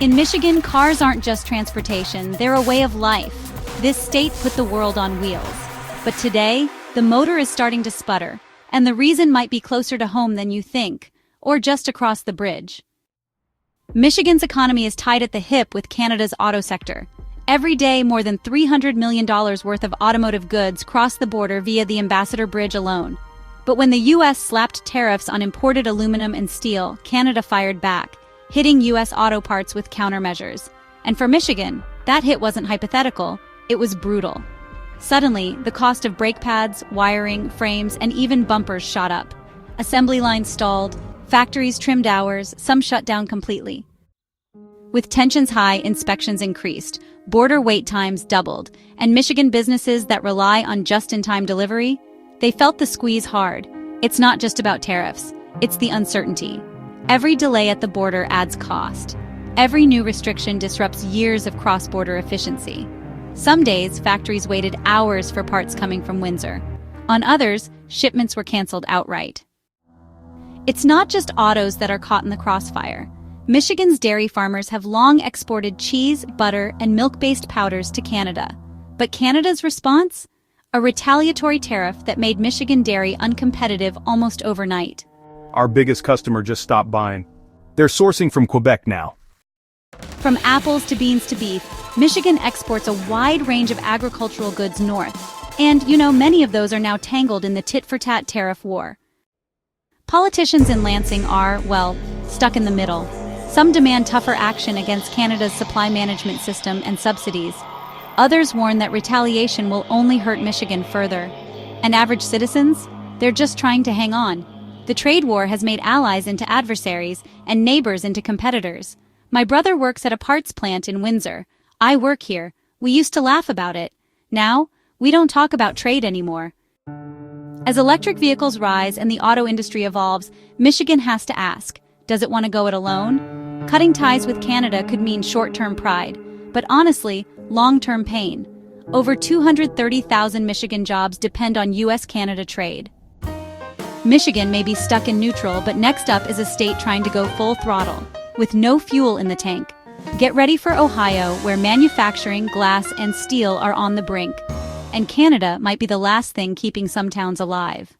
In Michigan, cars aren't just transportation, they're a way of life. This state put the world on wheels. But today, the motor is starting to sputter, and the reason might be closer to home than you think, or just across the bridge. Michigan's economy is tied at the hip with Canada's auto sector. Every day, more than $300 million worth of automotive goods cross the border via the Ambassador Bridge alone. But when the U.S. slapped tariffs on imported aluminum and steel, Canada fired back, hitting U.S. auto parts with countermeasures. And for Michigan, that hit wasn't hypothetical, it was brutal. Suddenly, the cost of brake pads, wiring, frames, and even bumpers shot up. Assembly lines stalled, factories trimmed hours, some shut down completely. With tensions high, inspections increased, border wait times doubled, and Michigan businesses that rely on just-in-time delivery, they felt the squeeze hard. It's not just about tariffs, it's the uncertainty. Every delay at the border adds cost. Every new restriction disrupts years of cross-border efficiency. Some days, factories waited hours for parts coming from Windsor. On others, shipments were canceled outright. It's not just autos that are caught in the crossfire. Michigan's dairy farmers have long exported cheese, butter, and milk-based powders to Canada. But Canada's response? A retaliatory tariff that made Michigan dairy uncompetitive almost overnight. Our biggest customer just stopped buying. They're sourcing from Quebec now. From apples to beans to beef, Michigan exports a wide range of agricultural goods north. And, many of those are now tangled in the tit-for-tat tariff war. Politicians in Lansing are, stuck in the middle. Some demand tougher action against Canada's supply management system and subsidies. Others warn that retaliation will only hurt Michigan further. And average citizens? They're just trying to hang on. The trade war has made allies into adversaries and neighbors into competitors. My brother works at a parts plant in Windsor. I work here. We used to laugh about it. Now, we don't talk about trade anymore. As electric vehicles rise and the auto industry evolves, Michigan has to ask, does it want to go it alone? Cutting ties with Canada could mean short-term pride, but honestly, long-term pain. Over 230,000 Michigan jobs depend on U.S.-Canada trade. Michigan may be stuck in neutral, but next up is a state trying to go full throttle, with no fuel in the tank. Get ready for Ohio, where manufacturing, glass, and steel are on the brink. And Canada might be the last thing keeping some towns alive.